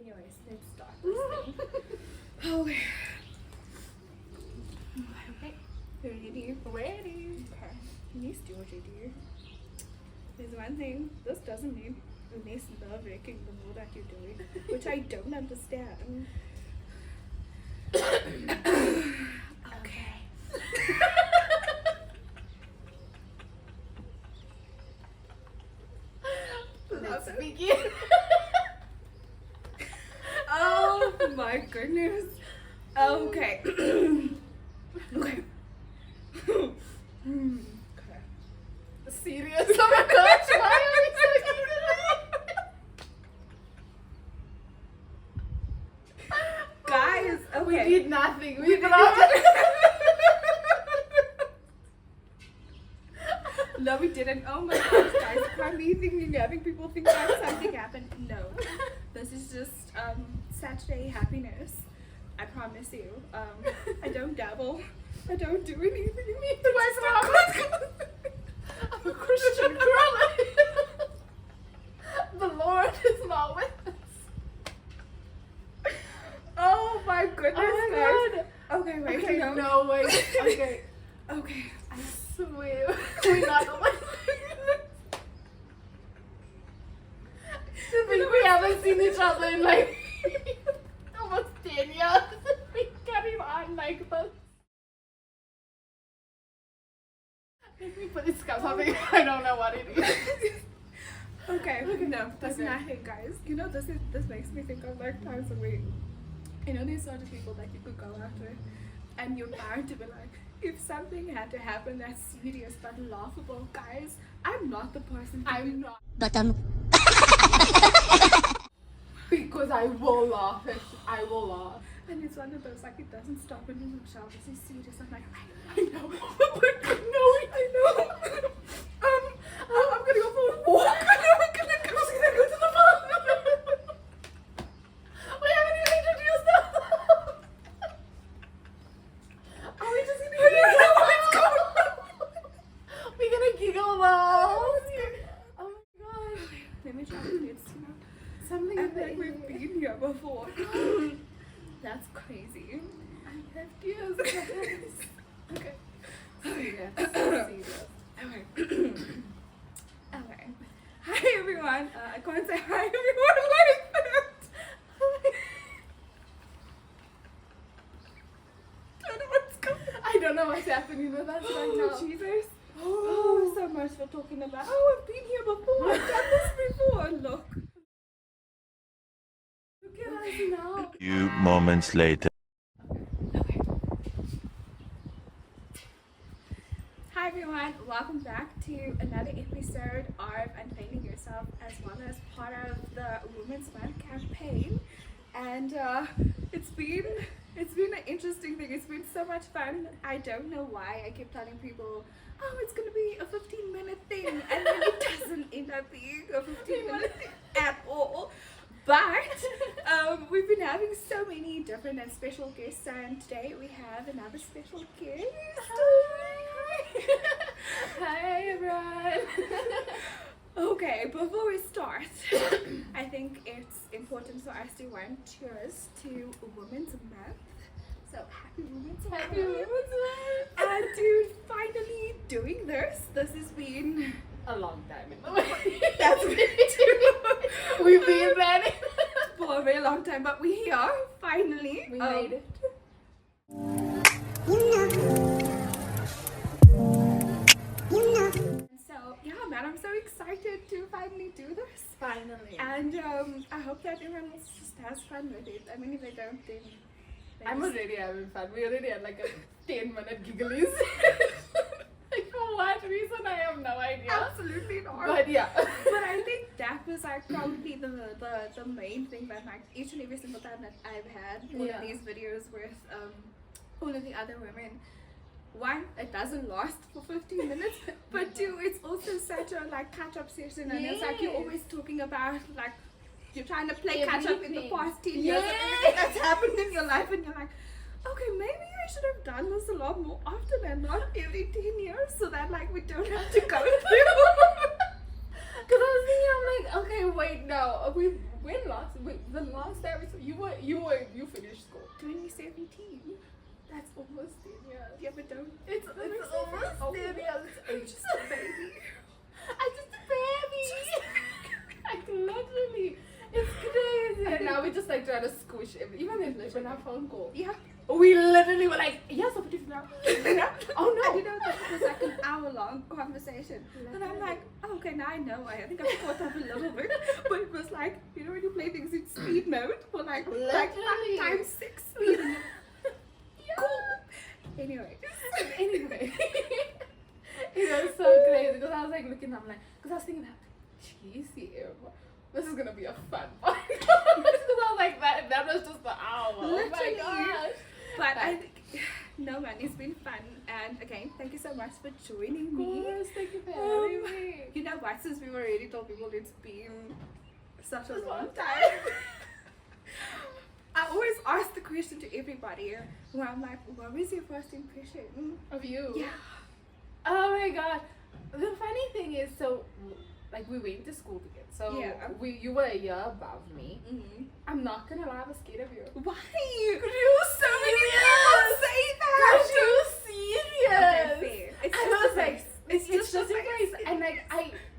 Anyways, let's start this thing. Oh, okay. Ready? Ready. Okay. You still ready? There's one thing. This doesn't mean less nerve-wracking the more that you're doing, which I don't understand. Okay. Let's begin. Oh my goodness. Okay. Okay. Okay. Serious? Oh my gosh, why are we so eager? Guys, okay. We did nothing. We did No, we didn't. Oh my gosh, guys. I'm thinking, having people think that something happened. No. This is just Saturday happiness. I promise you. I don't dabble. I don't do anything. What's wrong? I'm a Christian girl. The Lord is not with us. Oh my goodness, Oh my guys. Okay, wait. Okay, no. no, wait. Okay. Okay. I swear. We're not the one. We haven't seen each other in like almost 10 years. We carry on like this. Let me put this cup something. I don't know what it is. Okay. No, that's Okay. nothing, guys. You know, this makes me think of like times away. You know, these sort of people that you could go after, and you're bound to be like, if something had to happen that's serious but laughable, guys, I'm not the person. I'm not. But Because I will laugh. I will laugh. And it's one of those like it doesn't stop and you're like, this is serious. I'm like, I know, but no, I know. I'm gonna go for a walk. I'm gonna go to the farm. We haven't even introduced ourselves. Are we just gonna giggle? Let's go. We're gonna giggle now. Oh my gosh. Let me try to get Something I in think the we've been here before. That's crazy. I have tears. Okay. Serious. Serious. Okay. Okay. Hi everyone. I can't say hi everyone like that. I don't know what's going on. I don't know what's happening with us right now. Oh, Jesus. Oh, so much for talking about. Oh, I've been here before. I've done this before. Look. Look at us now. Few moments later. Okay. Hi everyone, welcome back to another episode of Unfailing Yourself, as well as part of the Women's Month campaign. And it's been an interesting thing. It's been so much fun. I don't know why I keep telling people, oh, it's gonna be a 15-minute thing, and then it doesn't end up being a 15-minute thing at all. But we've been having so many different and special guests, and today we have another special guest. Hi everyone. Okay, before we start, I think it's important for us to want cheers to Women's Month. So happy Women's Month. Happy Women's Month. And to finally doing this has been A long time in the way. that's We've been planning. for a very long time, but we're here finally. We made it. So yeah, man, I'm so excited to finally do this. Finally. And I hope that everyone else just has fun with it. I mean, if they don't, then I'm already having fun. We already had like a 10-minute gigglies. Like for what reason, I have no idea. absolutely not. But yeah. But I think that was like probably the main thing that like each and every single time that I've had one of these videos with all of the other women. One, it doesn't last for 15 minutes, but two, it's also such a like catch-up session, and it's like you're always talking about like you're trying to play catch-up in the Everything. past 10 years of everything that's happened in your life, and you're like, okay, maybe I should have done this a lot more often and not every 10 years, so that like we don't have to go through. Because I was thinking, I'm like, okay, wait, no, the last time you finished school. 2017. That's almost 10 years. Yeah, but don't. It's almost 10 years. I'm just a baby. I'm just a baby. Like literally, it's crazy. And now we just like trying to squish even in our phone call. Yeah. We literally were like, yes, what if now? Oh no. I didn't know that it was like an hour-long conversation. And I'm like, oh, okay, now I know. I think I caught up a little bit. But it was like, you know when you play things in speed mode for like Literally. times 6 speed. And Yeah. cool. Anyway. Anyway. It was so crazy because I was like looking, I'm like, because I was thinking, geez, this is gonna be a fun one. Because I was like, that was just the hour. Oh my Literally. gosh. But I think, no man, it's been fun. And again, thank you so much for joining me. Yes, thank you for having me. You know what, since we already told people it's been such a It's long long time. I always ask the question to everybody where I'm like, what was your first impression? Of you? Yeah. Oh my god. The funny thing is, so like we went to school together. So Yeah. you were a year above me. Mm-hmm. I'm not gonna lie, I was scared of you. Why? Because you so many people say that. Cause you serious. Okay, fair. It's And just I was a like, face. it's just a face. face. And like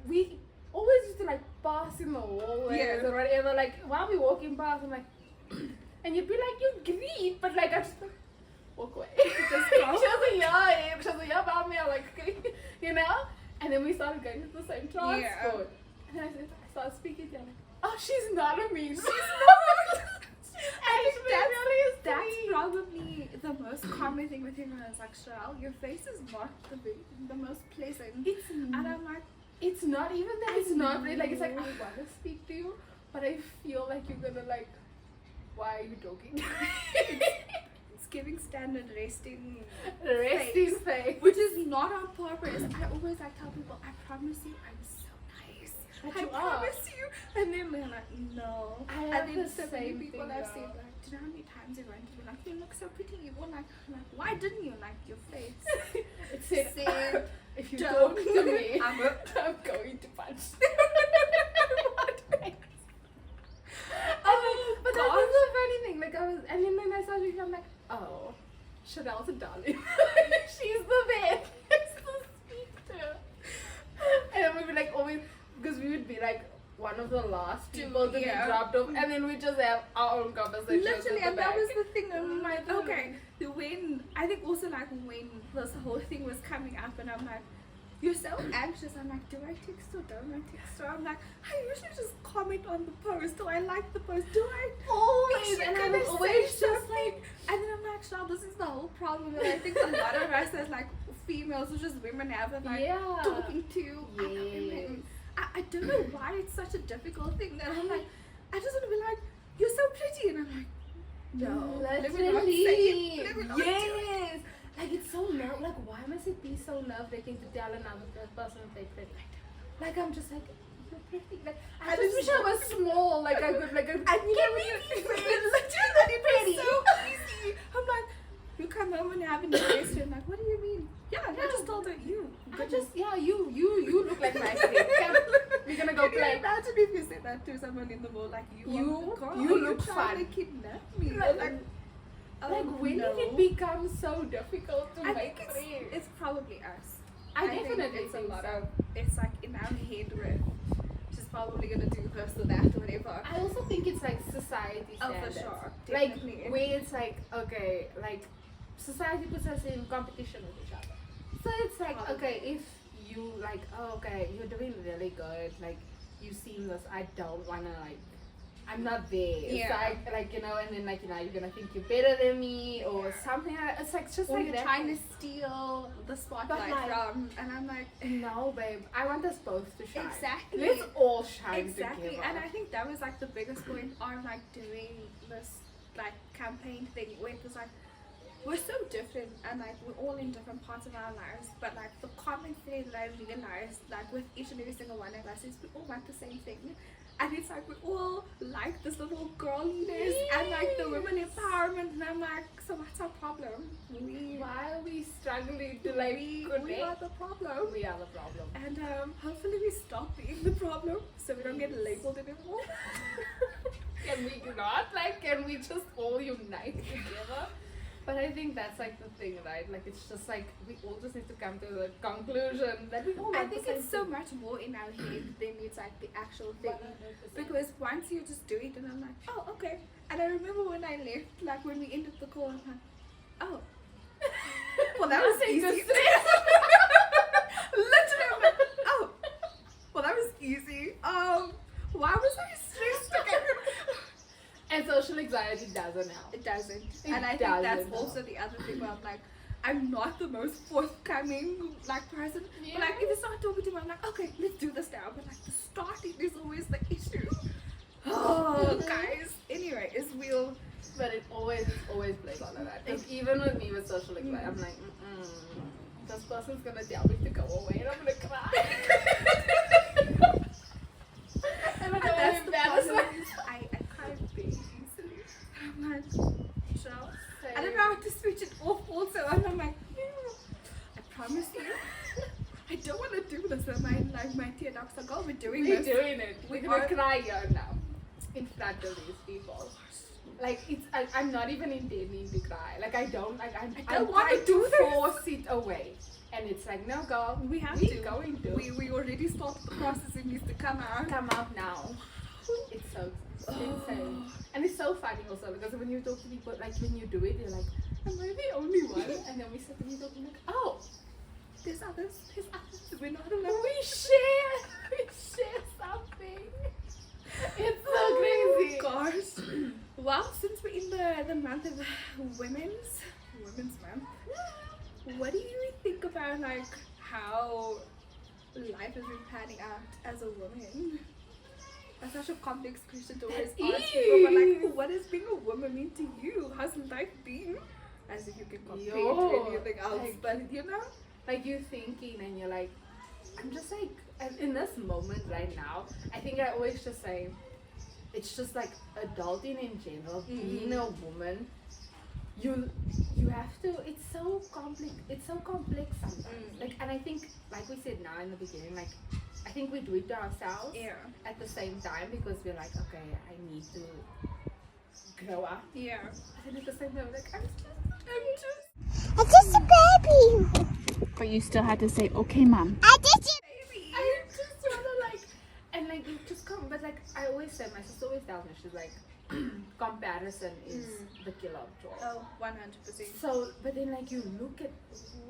we always used to like pass in the hallways Yeah. or whatever. Like while we walking past, I'm like, and you'd be like, you greet, but like I just like, walk away. Just go. She was a year above me. I'm like, okay, you know. And then we started going to the same transport. And then I started speaking to her. I'm like, oh, she's not a mean. She's not. I think that's probably the most common thing with him. I was like, Cheryl, your face is not the most pleasant. It's And I'm like, it's not even that. I It's not really like it's like know. I want to speak to you, but I feel like you're gonna like, why are you talking? it's giving standard resting Resting face. which is not on purpose. I always like tell people, I promise you I'm so nice. But I you are. promise you. And then they're like, no. I And have then the so many same people thing, have yeah. said like, do you know how many times they went to be like, you look so pretty. You were like, I'm like, why didn't you like your face? It said, Said, if you don't. talk to me, I'm I'm going to punch. Oh, But that was the funny thing. Like I was, and then when I saw you, I'm like, oh, Chanel's a darling. She's the best. She's to speak to. And then we would like always, because we would be like one of the last people to be Yeah. dropped off, and then we just have our own conversations. literally, at and the that back. was the thing. I'm like, Literally. okay, when I think also like when this whole thing was coming up, and I'm like, you're so anxious. I'm like, do I text or don't I text her? I'm like, I usually just comment on the post. Do I like the post? Do I Always, Is she and I gonna was say always just something? like, And then I'm like, Sean, this is the whole problem. And I think a lot of us as like females or just women have of like yeah. talking to other women. I don't know why it's such a difficult thing that I'm like, I just want to be like, you're so pretty, and I'm like, no, let me not say it. Let me not do it. Yes. Like it's so like why must it be so nerve-wracking to tell another person if they're pretty? Like I'm just like, you're pretty. Like I just wish I was small. Like I could like And you know when you're literally pretty, so easy. I'm like, you come home and have a new question. Like, what do you mean? Yeah, I just told her you. You look like my friend. We're gonna go Can you play. imagine if you said that to someone in the mall, like you look trying to fun. kidnap me? Like, Oh, like when no. did it become so difficult to I make think friends? it's probably us. I think definitely it's a think lot so. of it's like in our head where she's probably gonna do this or that or whatever. I also think it's like society Oh, standards. for sure, Like definitely. where it's like okay, like society puts us in competition with each other. So it's like okay, if you like oh, okay, you're doing really good, like you seem this. I don't wanna like. I'm not there. Yeah. It's like you know, and then like you know, you're gonna think you're better than me or something. It's like just Or like you're that. trying to steal the spotlight like- from, and I'm like, No, babe. I want us both to shine. Exactly. Let's all shine exactly. together. And I think that was like the biggest point on like doing this like campaign thing where it was like, we're so different, and like we're all in different parts of our lives, but like the common thing that I realized, like with each and every single one of us, is we all like the same thing. And it's like we all like this little girl leaders and like the women empowerment, and I'm like, so what's our problem? Why are we struggling to like we connect? are the problem. We are the problem. And hopefully we stop being the problem so we don't get labeled anymore. Can we not? Like, can we just all unite together? But I think that's like the thing, right? Like, it's just like we all just need to come to the conclusion that we all I like think the same it's so thing. much more in our head than it's like the actual thing. 100%. Because once you just do it, and I'm like, oh, okay. And I remember when I left, like when we ended the call, I'm like, oh, well, that was Nothing to easy. say. Literally, I'm like, oh, well, that was easy. Why was I stressed again? And social anxiety doesn't help. It doesn't. It And I think that's doesn't also the other thing where I'm like, I'm not the most forthcoming like person. Yeah. But like if you start talking to me, I'm like, okay, let's do this now. But like the starting is always the issue. Oh, guys. Anyway, But it's always plays on that. Like, even with me with social anxiety, I'm like, this person's gonna tell me to go away and I'm gonna cry. And I know I'm that's the embarrassed. problem. I can't be easily. I'm like, so I don't know how to switch it off also. And I'm like, I promise you, I don't want to do this. And my tear ducts are like, oh, we're doing We're this. doing it. We're gonna are- cry here now. In front of these people. Like, I'm not even intending to cry. Like, I don't don't want wanna do this. force it away. And it's like, no, girl, We have we're to. going to. We already started the process. It needs to come out. Come up now. It's so insane. And it's so funny also because when you talk to people, like when you do it, you're like, am I the only one? And then we sit and we talk and like, oh, There's others. We're not alone. we share something. It's so crazy. Gosh. Well, since we're in the month of Women's Month, what do you think about like how life has been panning out as a woman? That's such a complex question to always It ask people, but is. like, what does being a woman mean to you? How's life been? As if you can compare Yo, to anything else, like- but you know. Like you're thinking and you're like, I'm just like, and in this moment right now, I think I always just say, it's just like adulting in general, being a woman, you have to, it's so complex sometimes. Like, and I think, like we said now in the beginning, like, I think we do it to ourselves Yeah. at the same time because we're like, okay, I need to grow up. Yeah. And at the same time, like, I'm just It's just a baby. But you still had to say, okay, mom. I just Baby. I just wanna like, and like you just come, but like I always say, my sister always tells me, she's like, comparison is the killer of joy. Oh, 100%. So, but then like you look at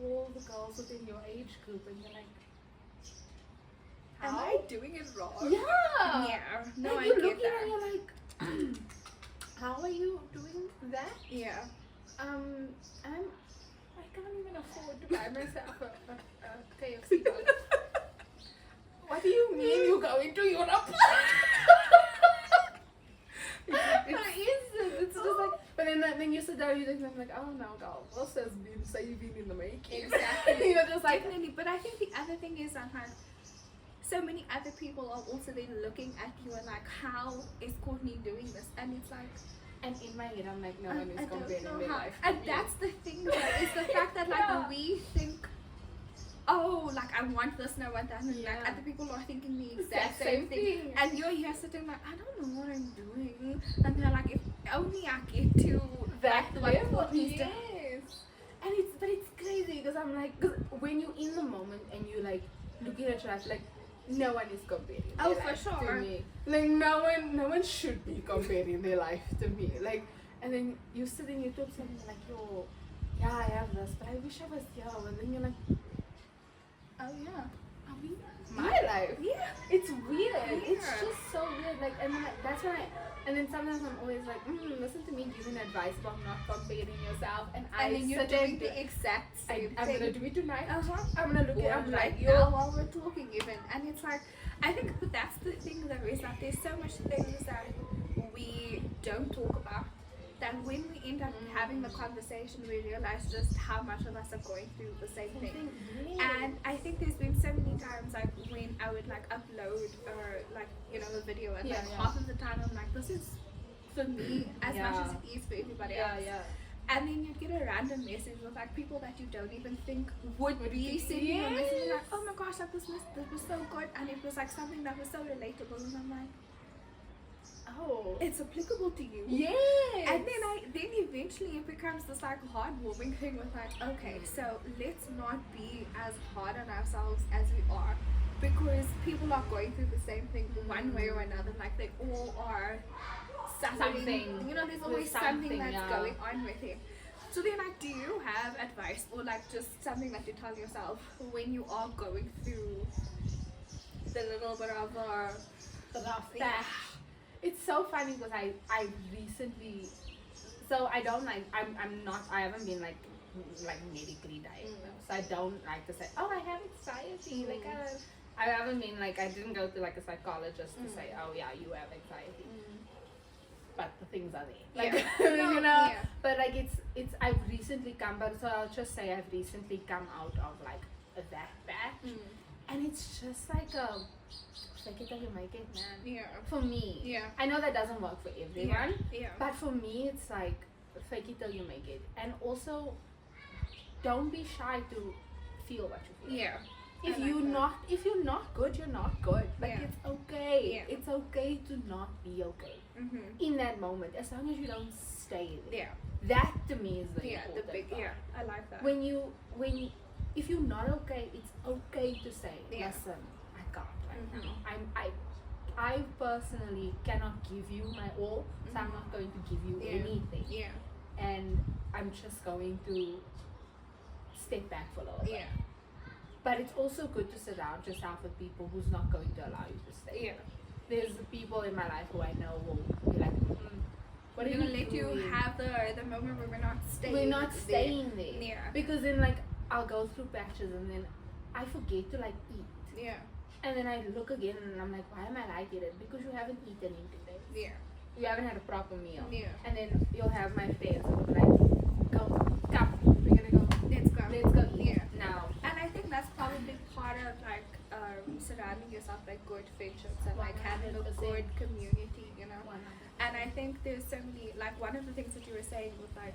all the girls within your age group and you're like, Am how? I doing it wrong? Yeah. Yeah. No, Like, I you're get looking that. and you're like, how are you doing that? Yeah. I can't even afford to buy myself a KFC burger. What do you mean you going to Europe? It's just like, but then you sit down, you think, I'm like, oh no, girl, this has been saving in the making. Exactly. You're just like, Definitely. But I think the other thing is that like, so many other people are also then looking at you and like, how is Courtney doing this? And it's like, and in my head, I'm like, no I one is don't comparing know their how. life. And that's the thing, though, is the fact that like Yeah. we think, oh, like I want this and I want that, and Yeah. like other people are thinking the Exact exact same same thing. thing. And you're here sitting like, I don't know what I'm doing, and they're like, if only I get to That like level, Courtney's yes. doing. And it's crazy because I'm like, cause when you're in the moment and you like looking at your life, like no one is comparing Oh, their for life sure. to me. Like no one should be comparing their life to me. Like, and then you sit and you talk to someone like, yo, yeah, I have this, but I wish I was here. And then you're like, Oh yeah. are we my life? Yeah. It's weird. It's Yeah. just so weird. Like, and then that's when and then sometimes I'm always like, listen to me giving advice about not comparing yourself, and I And then you're sit doing and the exact same I'm thing. gonna do it tonight. Uh-huh. I'm gonna look Or at I'm right like, now yo, while we're talking even, and it's like, I think that's the thing though, is that there's so much things that we don't talk about, that when we end up having the conversation, we realize just how much of us are going through the same thing. And I think there's been so many times like when I would like upload or like a video, and like half of the time I'm like, this is for me as much as it is for everybody else. And then you'd get a random message with like people that you don't even think would be sending you a message like, oh my gosh, like this was so good, and it was like something that was so relatable, and I'm like, oh, it's applicable to you. Yes. And then eventually it becomes this like heartwarming thing with like, okay, so let's not be as hard on ourselves as we are, because people are going through the same thing one way or another. Like they all are something. There's always something that's going on with him. So then, like, do you have advice or like just something that you tell yourself when you are going through the little bit of a rough patch? It's so funny because I recently, so I don't like, I haven't been like medically diagnosed. So I don't like to say, oh, I have anxiety. Like I haven't been like, I didn't go to like a psychologist to say, oh yeah, you have anxiety. But the things are there, like but like it's I've recently come, but so I'll just say I've recently come out of like that patch, and it's just like fake it till you make it, man. For me, I know that doesn't work for everyone, but for me it's like fake it till you make it, and also don't be shy to feel what you feel. If you're not good, you're not good. Like it's okay. It's okay to not be okay in that moment, as long as you don't stay there. That to me is the important part. I like that. If you're not okay, it's okay to say, listen, I can't right now. I personally cannot give you my all, so I'm not going to give you anything. And I'm just going to step back for a little bit. But it's also good to surround yourself with people who's not going to allow you to stay. There's people in my life who I know will be like, what are you gonna let you have the moment where we're not staying? We're not staying there. Because then like I'll go through patches and then I forget to like eat. And then I look again and I'm like, why am I like it? Because you haven't eaten in 2 days. You haven't had a proper meal. And then you'll have my friends who will be like, come, we're gonna go. Let's go eat now. And I think that's probably part of like surrounding yourself by good friendships and like having a good community, 100%. And I think there's so many, like one of the things that you were saying was like,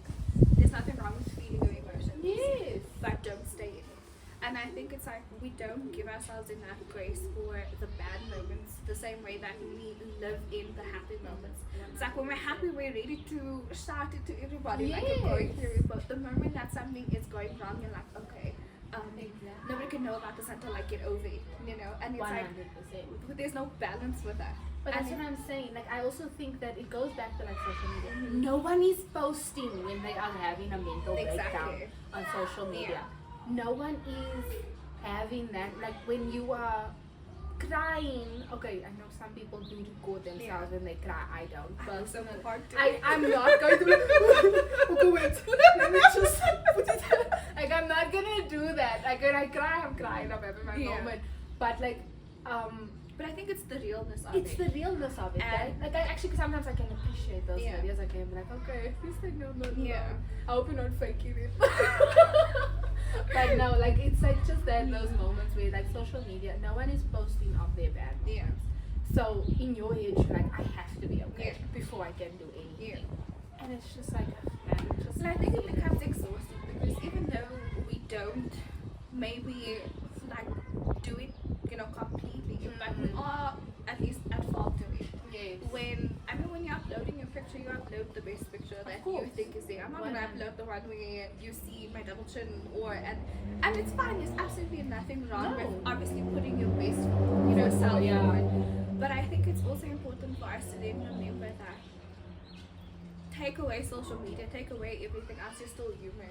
there's nothing wrong with feeling your emotions, but don't stay in it. And I think it's like we don't give ourselves enough grace for the bad moments the same way that we live in the happy moments. It's like when we're happy, we're ready to shout it to everybody, like you're going through. But the moment that something is going wrong, you're like, okay, nobody can know about this until I get over it, And it's 100%. Like there's no balance with that. But that's what I'm saying. Like I also think that it goes back to like social media. No one is posting when they are having a mental breakdown on social media. No one is having that. Like when you are crying. Okay, I know some people do record themselves when they cry. I don't. Personally, I'm not going to. Okay, wait. Let me just put it. Like I'm not gonna do that. Like when I cry, I'm crying. I'm having my moment. But like, but I think it's the realness of It's the realness of it, right? Like I actually sometimes I can appreciate those videos. I can be like, okay, at least I know that. I hope you're not faking it. But no, like it's like just those moments where like social media, no one is posting of their bad moments. So in your head, you're like, I have to be okay before I can do anything. And it's just like, man, and I think it becomes exhausting because even though we don't maybe like do it, completely, but we are at least at fault doing it. When you're uploading your picture, you upload the best picture that you think is there. I'm not gonna upload the one where you see my double chin and it's fine. There's absolutely nothing wrong with obviously putting your best, self forward. But I think it's also important for us to then remember that take away social media, take away everything else, you're still human.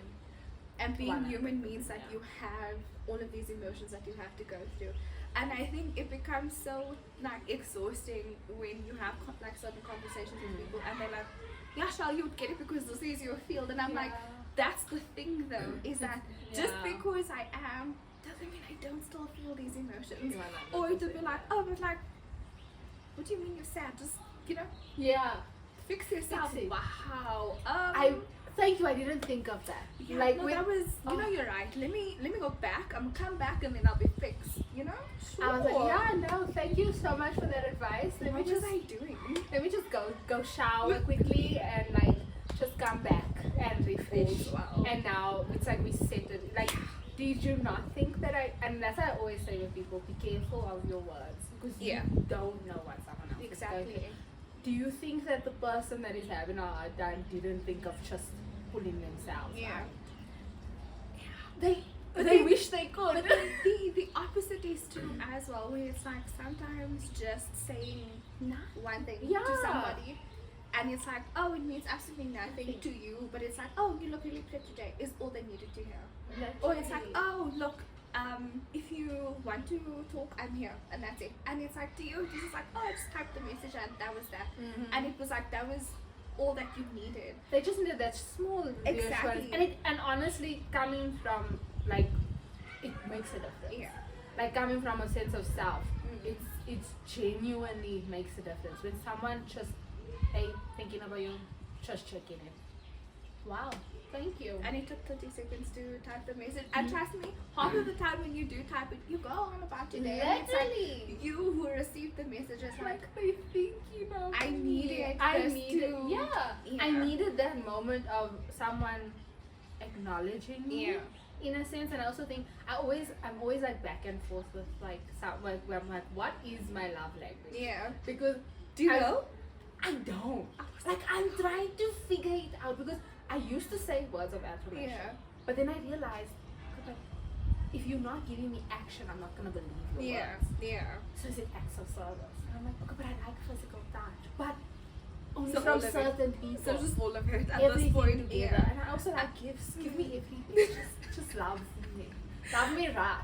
And being human means that you have all of these emotions that you have to go through. And I think it becomes so like exhausting when you have like certain conversations with people and they're like, yeah, Shal, you would get it because this is your field. And I'm like, that's the thing though, is that just because I am doesn't mean I don't still feel these emotions. Or to be like, oh, but like, what do you mean you're sad? Just, Fix yourself. Fix it. Wow. Thank you. I didn't think of that. Yeah, like no, when that was. oh. You're right. Let me go back. I'm gonna come back and then I'll be fixed. You know. Sure. I was like, yeah, no, thank you so much for that advice. Let What me was just I doing? let me just go shower quickly and like just come back and refresh. Wow. And now it's like we settled. Like, did you not think that and that's what I always say with people: be careful of your words because Yeah. you don't know what someone else is going Exactly. through. Do you think that the person that is having a hard time didn't think of just pulling themselves Yeah. out? They they- wish they could. But then the opposite is true as well, where it's like sometimes just saying one thing to Yeah. somebody, and it's like, oh, it means absolutely nothing to you, but it's like, oh, you look really pretty today, is all they needed to hear. Or it's like, oh, look, if you want to talk, I'm here, and that's it. And it's like, to you, this is like, oh, I just typed the message, and that was that. And it was like, that was all that you needed. They just needed that small reassurance. Exactly. And honestly, coming from like, it makes a difference. Yeah. Like coming from a sense of self, Mm. it's genuinely makes a difference when someone just, hey, thinking about you, just checking in. Wow, thank you. And it took 30 seconds to type the message. And trust me, half of the time when you do type it, you go on about your day. And it's Literally. like, you who received the message is like, I think you know. I needed I this needed, to- yeah. I Yeah. needed that moment of someone acknowledging me. Yeah. In a sense, and I also think I'm always like back and forth with like where I'm like, what is my love language? yeah. Because Do you I- know? I don't. Like I'm trying to figure it out because I used to say words of affirmation, Yeah. but then I realized, like, if you're not giving me action, I'm not gonna believe your Yeah. words. Yeah. So is it acts of service? And I'm like, okay, but I like physical touch, but only So from all of it. certain people. So just all of it at Everything this point. together. Yeah. And I also like gifts. Give me everything. just love me. Love me right.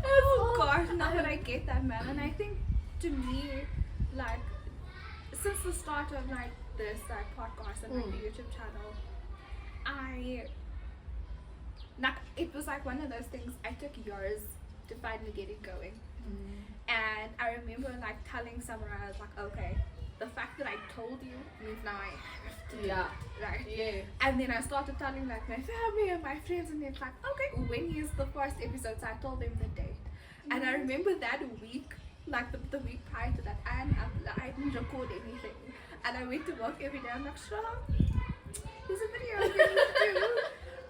Oh gosh, now that I get that, man. And I think to me, like, since the start of like this like podcast and like the YouTube channel, it was like one of those things. I took years to finally get it going. And I remember like telling someone, I was like, okay, the fact that I told you means now I have to do Yeah. it, right? Yeah. And then I started telling like my family and my friends, and they're like, okay, when is the first episode? So I told them the date. And I remember that week, like the week prior to that, and I didn't record anything. And I went to work every day. I'm like, Shra, there's a video we need to do.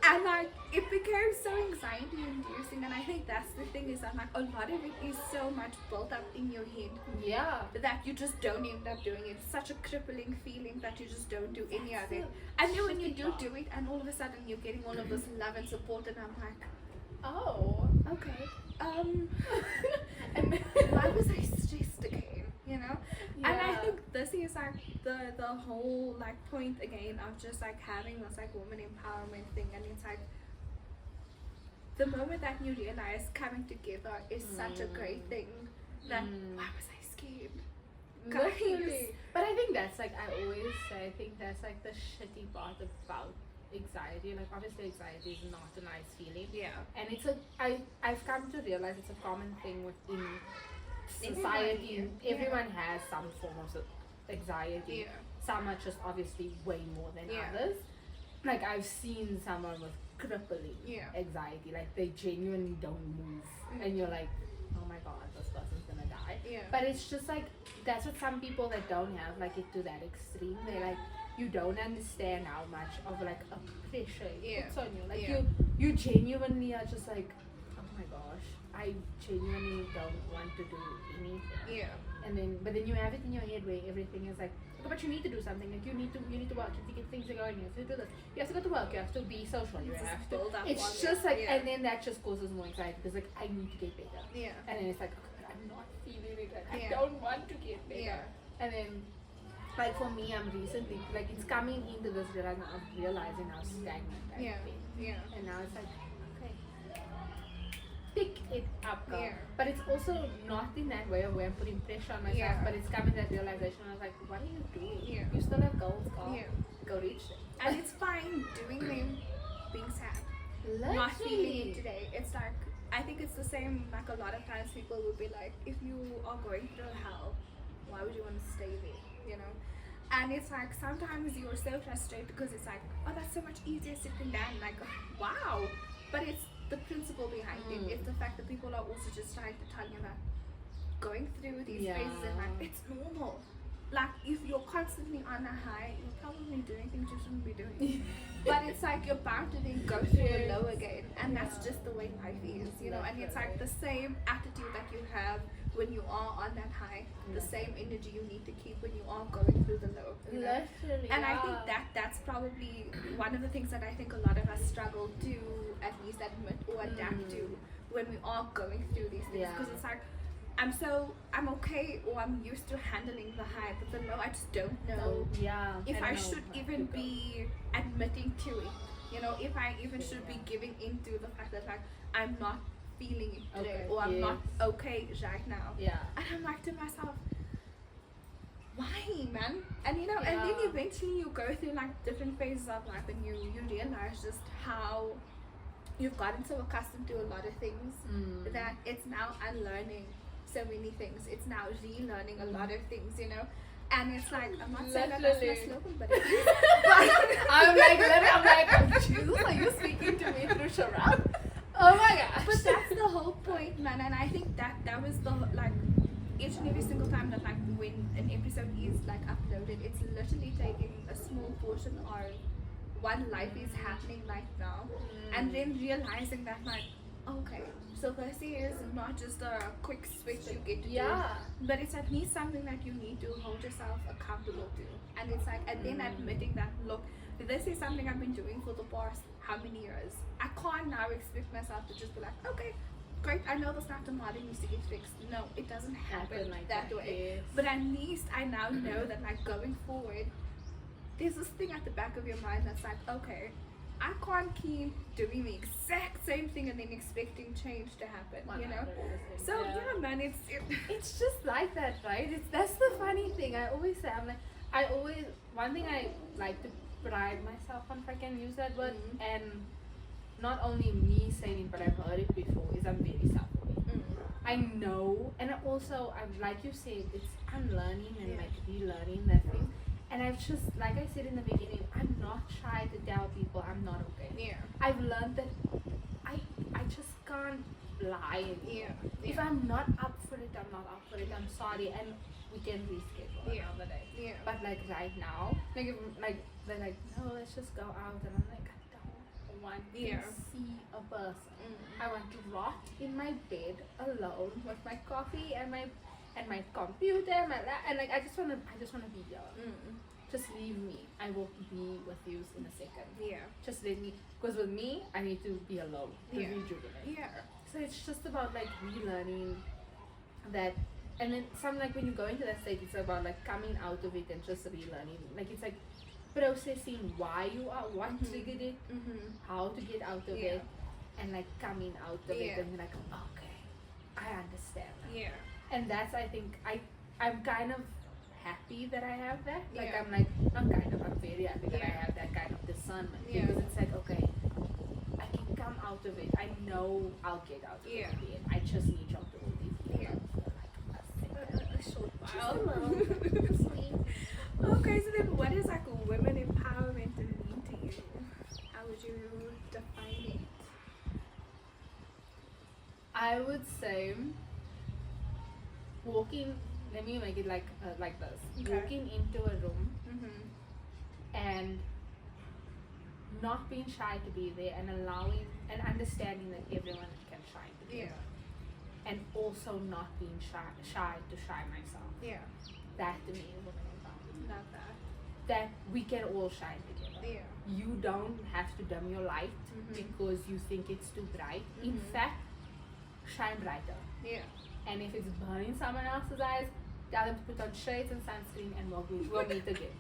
And like it became so anxiety inducing, and I think that's the thing, is that like a lot of it is so much built up in your head Yeah. that you just don't end up doing it. It's such a crippling feeling that you just don't do any of it. And then when you do it, and all of a sudden you're getting all of this love and support, and I'm like, Oh. okay, and why was I stressed again? You know? And I Yeah. think this is like the whole like point again of just like having this like woman empowerment thing, and it's like the moment that you realize coming together is such a great thing that why was I scared? Literally. But I think that's like, I always say, I think that's like the shitty part about anxiety. Like obviously anxiety is not a nice feeling. Yeah. And it's I've come to realize it's a common thing within Everyone, society. yeah. Everyone has some form of anxiety. Yeah. Some are just obviously way more than Yeah. others. Like I've seen someone with crippling Yeah. anxiety, like they genuinely don't move, and you're like, oh my god, this person's gonna die. Yeah. But it's just like, that's what some people that don't have like it to that extreme, they like, you don't understand how much of like a pressure it Yeah. puts on you. Like Yeah. you genuinely are just like, oh my gosh, I genuinely don't want to do anything. Yeah. And then, but then you have it in your head where everything is like, okay, but you need to do something. Like you need to work. You have to get things going. You have to do this. You have to go to work. You have to be social. You It's have just to. build up It's on just it. like, Yeah. and then that just causes more anxiety because like I need to get better. Yeah. And then it's like, okay, but I'm not feeling it. Like, I Yeah. don't want to get better. Yeah. And then, like for me, I'm recently like it's coming into this realizing how stagnant I've Yeah. been. Yeah. And now it's like, okay, pick it up, girl. Yeah. But it's also not in that way of where I'm putting pressure on myself, Yeah. but it's coming that realization. I was like, what are you doing? Yeah. You still have goals, girl. Yeah. Go reach them. And it's fine doing them being sad. Not feeling it today. It's like, I think it's the same, like a lot of times people will be like, if you are going through hell, why would you want to stay there, you know? And it's like sometimes you're so frustrated because it's like, oh, that's so much easier sitting down. Like, wow. But it's the principle behind it. It's the fact that people are also just trying to tell you that going through these phases in life, it's normal. Like, if you're constantly on a high, you're probably doing things you shouldn't be doing. But it's like you're bound to then go through a low again. And that's just the way life is, you know. And it's like the same attitude that you have when you are on that high, the same energy you need to keep when you are going through the low. You know? Literally, And I think that's probably one of the things that I think a lot of us struggle to at least admit or adapt to when we are going through these things. Because it's like, I'm okay, or I'm used to handling the high, but the low, I just don't know if I should even be admitting to it. You know, if I even should be giving into the fact that like I'm not feeling it today, or I'm not okay right now. And I'm like to myself, why, man? And you know, and then eventually you go through like different phases of life, and you realize just how you've gotten so accustomed to a lot of things that it's now unlearning so many things. It's now relearning a lot of things, you know. And it's like, I'm not saying that that's my slogan, but it is. I'm like, Jesus, are you speaking to me through Sharab? Oh my gosh. But that's the whole point, man. And I think that was the, like, each and every single time that, like, when an episode is, like, uploaded, it's literally taking a small portion of what life is happening right now. And then realizing that, like, okay, so this is not just a quick switch you get to do, but it's at least something that you need to hold yourself accountable to. And it's like, and then admitting that, look, this is something I've been doing for the past how many years. I can't now expect myself to just be like, okay, great, I know the snap tomorrow needs to get fixed. No, it doesn't happen like that way. Yes. But at least I now know that, like, going forward, there's this thing at the back of your mind that's like, okay, I can't keep doing the exact same thing and then expecting change to happen, you know? So, yeah, man, it's just like that, right? That's the funny thing. I always say, one thing I like to pride myself on, if I can use that word, and not only me saying it, but I've heard it before, is I'm very self-aware. I know, and also, like you said, it's unlearning and like relearning that thing. And I've just, like I said in the beginning, I'm not shy to tell people I'm not okay. I've learned that I just can't lie anymore. If I'm not up for it, I'm not up for it. I'm sorry, and we can reschedule another day. But like right now, like they're like, no, let's just go out, and I'm like, I don't want to see a person. I want to rot in my bed alone with my coffee and my computer, and like I just wanna be here. Just leave me. I will be with you in a second. Just let me, because with me, I need to be alone to rejuvenate. So it's just about like relearning that, and then like when you go into that state, it's about like coming out of it and just relearning. Like it's like processing why you are, what triggered it, how to get out of it, and like coming out of it and be like, okay, I understand now. And that's, I think, I'm kind of happy that I have that. Like I'm very happy that I have that kind of discernment. Because it's like, okay, I can come out of it. I know I'll get out of it. I just need y'all to leave me alone for like a short while. Okay, so then what is like women empowerment mean to you? How would you define it? I would say let me make it like this. Walking into a room and not being shy to be there, and allowing and understanding that everyone can shine together. And also not being shy to shine myself. That to me is women empowerment. Love that. That we can all shine together. You don't have to dim your light because you think it's too bright. In fact, shine brighter. And if it's burning someone else's eyes, tell them to put on shades and sunscreen, and we'll meet again.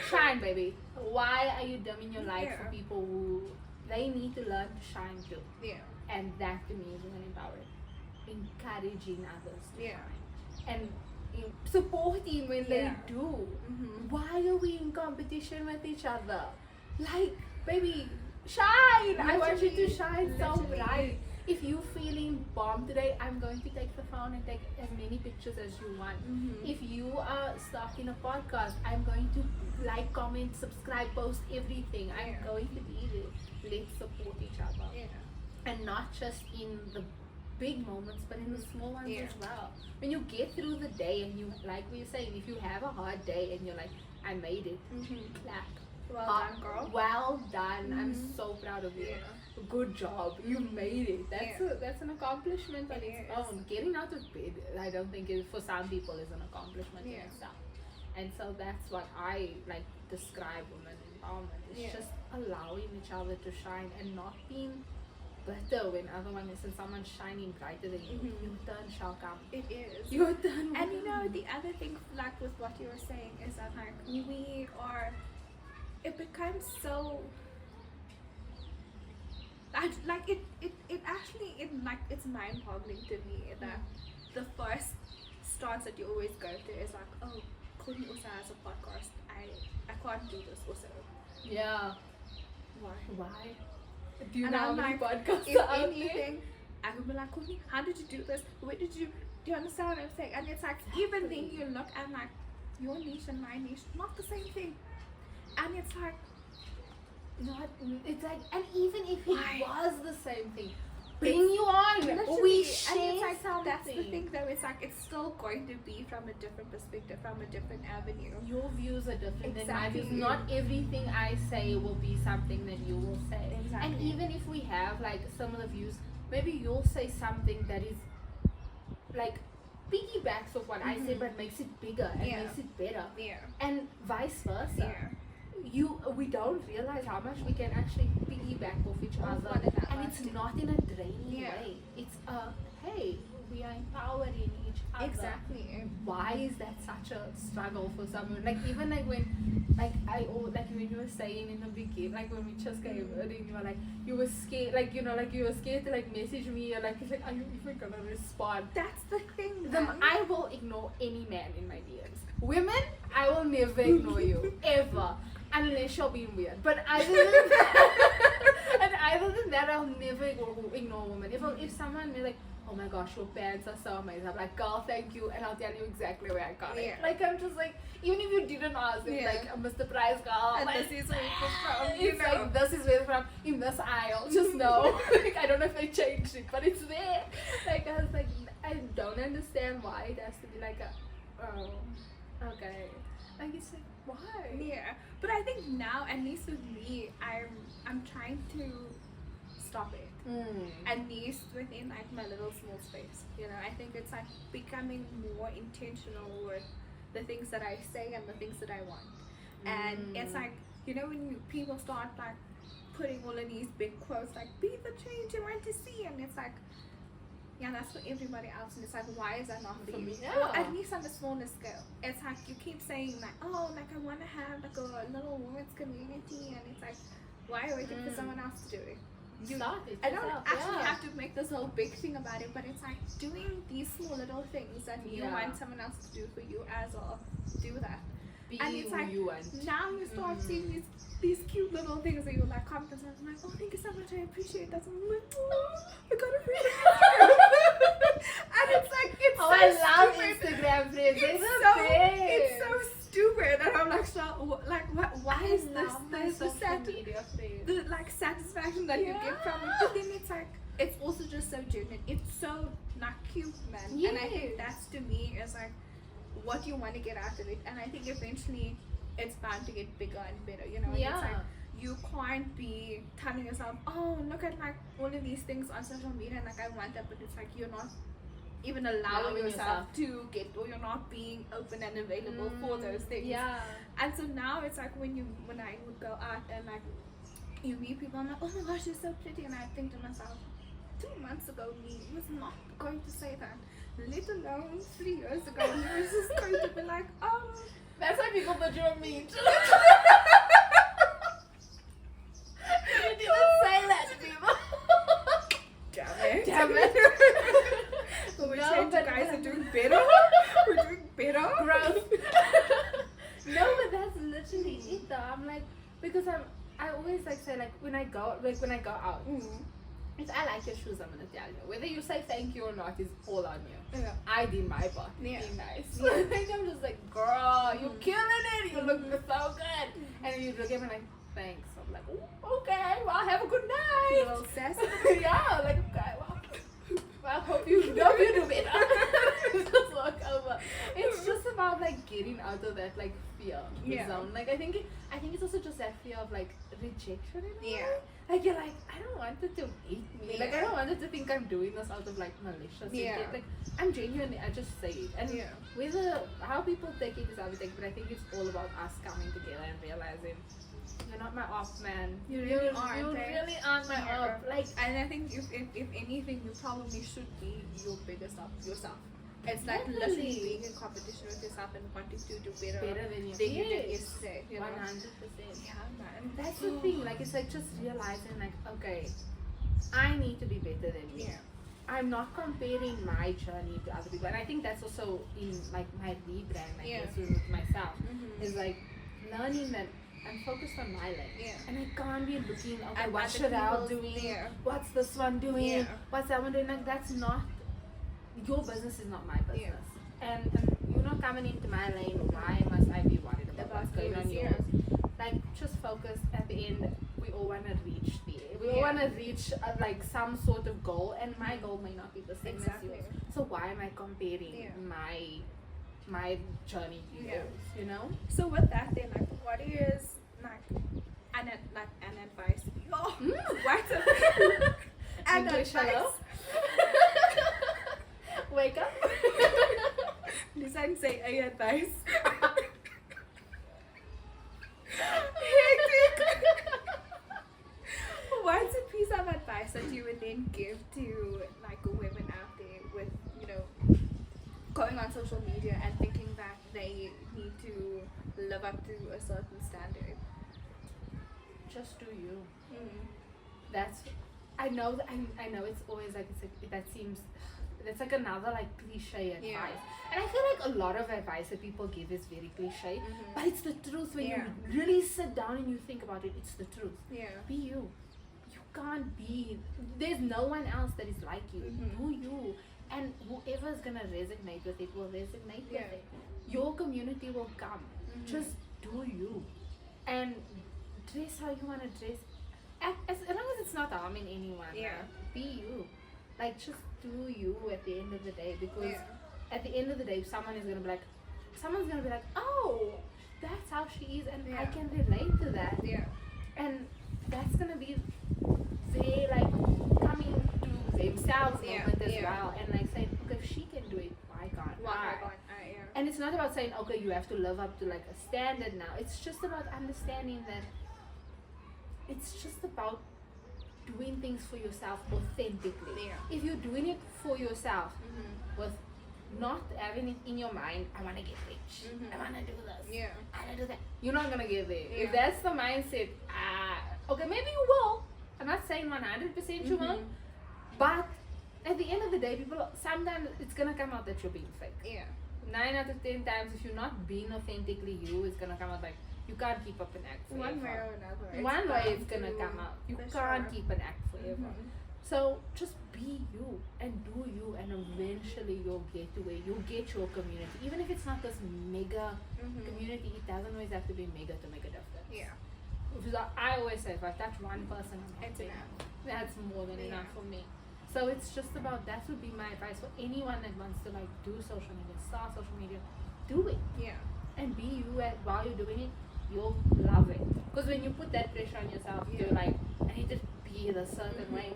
Shine, baby. Why are you dimming your light for people who they need to learn to shine too? And that to me is women empowerment. Encouraging others to shine. And supporting when they do. Why are we in competition with each other? Like, baby, shine! I want you to shine so bright. If you're feeling bombed from today, I'm going to take the phone and take as many pictures as you want. If you are starting a podcast, I'm going to like, comment, subscribe, post everything. I'm going to be there. Let's support each other. And not just in the big moments, but in the small ones as well. When you get through the day and you, like we were saying, if you have a hard day and you're like, I made it, clap. Well done, girl. Well done. I'm so proud of you. Good job. You made it. That's an accomplishment on its own. Getting out of bed, I don't think for some people is an accomplishment in itself. And so that's what I like describe women empowerment. It's just allowing each other to shine and not being bitter when someone's shining brighter than you. Your turn shall come. It is. Your turn. And you know, the other thing, like with what you were saying, is that like it becomes so like it actually it's mind-boggling to me that the first stance that you always go to is like, oh, Courtney also has a podcast. I can't do this also. Yeah. Why? Do you And know how I'm many like, podcasts if are out there? anything, I would be like, Courtney, how did you do this? Where did you? Do you understand what I'm saying? And it's like, even then you look and like, your niche and my niche, not the same thing. And it's like, It's like, and even if it Why? was the same thing, bring you on. literally, We and share it's like, something. that's the thing though, it's like, it's still going to be from a different perspective, from a different avenue. Your views are different than my views. Exactly. Not everything I say will be something that you will say. Exactly. And even if we have like similar views, maybe you'll say something that is like piggybacks of what I say, but makes it bigger and makes it better. And vice versa. We don't realize how much we can actually piggyback off each other, one another. and it's not in a draining way. It's hey, we are empowering each other. Exactly. Why is that such a struggle for someone? Like even like when when you were saying in the beginning, like when we just came in, you were like, you were scared, like you were scared to like message me, or like it's like, are you even gonna respond? That's the thing. I will ignore any man in my DMs. Women, I will never ignore you ever. Unless you're being weird. But other than that, I'll never ignore women. If someone is like, oh my gosh, your pants are so amazing, I'm like, girl, thank you, and I'll tell you exactly where I got it. Like I'm just like, even if you didn't ask, it's like, Mr. Price girl, And like, this is where it's from. it's like, this is where it's from, in this aisle, just know. Like I don't know if they changed it, but it's there. Like I was like, I don't understand why it has to be like okay. Like it's like, why? But I think now, at least with me, I'm trying to stop it. At least within like my little small space. I think it's like becoming more intentional with the things that I say and the things that I want. And it's like, when people start like putting all of these big quotes like, be the change you want to see, and it's like, yeah, that's for everybody else, and it's like, why is that not for you? Or at least on a smaller scale. It's like you keep saying like, oh, like I want to have like a little women's community, and it's like, why are we waiting for someone else to do it? I don't actually have to make this whole big thing about it, but it's like doing these small little things that you want someone else to do for you as well. Do that. And it's like, now you start seeing these cute little things that you like comment on. I'm like, oh, thank you so much, I appreciate that. So I'm like, oh, I got a free and it's like, it's so I love stupid. Instagram friends. It's so stupid, and I'm like, so like, why is this the like satisfaction that you get from it? But then it's like, it's also just so genuine. It's so not cute, man. And I think that's, to me, is like what you want to get out of it. And I think eventually it's bound to get bigger and better. It's like, you can't be telling yourself, oh, look at like all of these things on social media, and like I want that, but it's like you're not even allowing yourself to get, or you're not being open and available for those things. And so now it's like when I would go out and like you meet people, I'm like, oh my gosh, you're so pretty, and I think to myself, 2 months ago me was not going to say that, let alone 3 years ago he was just going to be like, that's why people thought you were mean. You didn't say that to people. damn it. But you guys are doing better. We're doing better. Gross. No, but that's literally it though. I'm like, because I always like say like when I go out, If I like your shoes, I'm gonna tell you. Whether you say thank you or not is all on you. Yeah. I did my part. Yeah. Being nice. Like, I'm just like, girl, you're killing it. You look so good. And then you look at me like, thanks. I'm like, "Ooh, okay, well, have a good night. Little sass. Yeah, like, okay, well, hope you do better. Just walk over. It's just about like getting out of that like fear zone. Like I think it's also just that fear of like rejection. In a way. Like you're like, I don't want it to hate me. Like I don't want it to think I'm doing this out of like malicious intent. Like I'm genuinely, I just say it. And whether how people take it is how we take it, but I think it's all about us coming together and realizing you're not my off, man. You really aren't. You really aren't my off. Like, and I think if anything, you probably should be your biggest up yourself. It's like literally being in competition with yourself and wanting to do better than you did yesterday. 100%. Yeah, man. That's the thing. Like it's like just realizing like, okay, I need to be better than you. Yeah. I'm not comparing my journey to other people, and I think that's also in like my rebrand, I guess, with myself. Is like learning that I'm focused on my lane, and I can't be looking. Okay, and what should I doing? What's this one doing? What's that one doing? Like that's not your business. Is not my business, and you're not coming into my lane. Why must I be worried about what's going on yours? Like just focus. At the end, we all want to reach there. We all want to reach like some sort of goal, and my goal may not be the same as yours. So why am I comparing my journey to yours? You know. So with that, then, like, what is like an advice? Oh, what's an English, advice? hello? Wake up. Please don't say a advice. What's a piece of advice that you would then give to like women out there with, you know, going on social media and thinking that they need to live up to a certain standard? Just do you. That's. I know it's always like that's like another like cliche advice, and I feel like a lot of advice that people give is very cliche, but it's the truth when you really sit down and you think about it. It's the truth. Be you. You can't be. There's no one else that is like you. Do you, and whoever is gonna resonate with it will resonate with it. Your community will come. Just do you, and dress how you wanna dress. As long as it's not harming anyone. Be you. Like just do you at the end of the day, because at the end of the day someone's gonna be like, oh, that's how she is, and I can relate to that. And that's gonna be they like coming to themselves moment as well, and like saying, okay, if she can do it, why can't I? And it's not about saying, okay, you have to live up to like a standard now. It's just about understanding that it's just about doing things for yourself authentically. If you're doing it for yourself with not having it in your mind, I want to get rich, I want to do this, I want to do that, you're not going to get there. If that's the mindset, okay, maybe you will. I'm not saying 100% you will, but at the end of the day, people, sometimes it's going to come out that you're being fake. 9 out of 10 times, if you're not being authentically you, it's going to come out like, you can't keep up an act forever. One way or another. One way it's gonna come out. You can't keep an act forever. So just be you and do you, and eventually you'll get to where you'll get your community. Even if it's not this mega community, it doesn't always have to be mega to make a difference. Because I always say, if I touch one person, that's more than enough for me. So it's just about, that would be my advice for anyone that wants to like do social media, start social media, do it. And be you while you're doing it. You'll love it, because when you put that pressure on yourself to like, I need to be a certain way,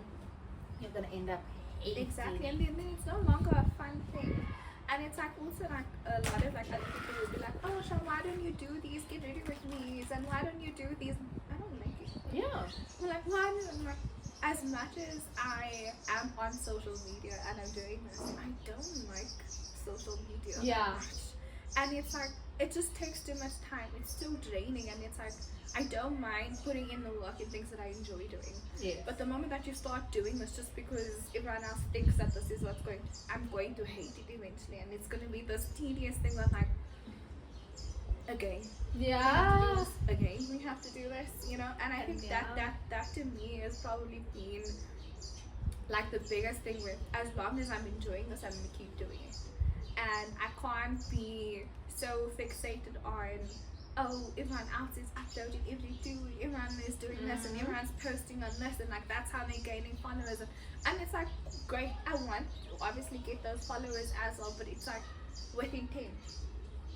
you're gonna end up hating. Exactly, and then it's no longer a fun thing. And it's like also like a lot of like other people will be like, oh Sean, why don't you do these, get ready with these, and why don't you do these? I don't like it. I'm like, why? I'm like, as much as I am on social media and I'm doing this, I don't like social media that much. And it's like, it just takes too much time. It's too draining, and it's like, I don't mind putting in the work in things that I enjoy doing. But the moment that you start doing this just because everyone else thinks that this is what's I'm going to hate it eventually, and it's going to be this tedious thing that like, again, we have to do this, you know. And I think that to me has probably been like the biggest thing with, as long as I'm enjoying this, I'm gonna keep doing it. And I can't be so fixated on, oh, everyone else is uploading every 2 weeks, everyone is doing this, and everyone's posting on this, and like that's how they're gaining followers. And it's like, great, I want to obviously get those followers as well, but it's like with intent.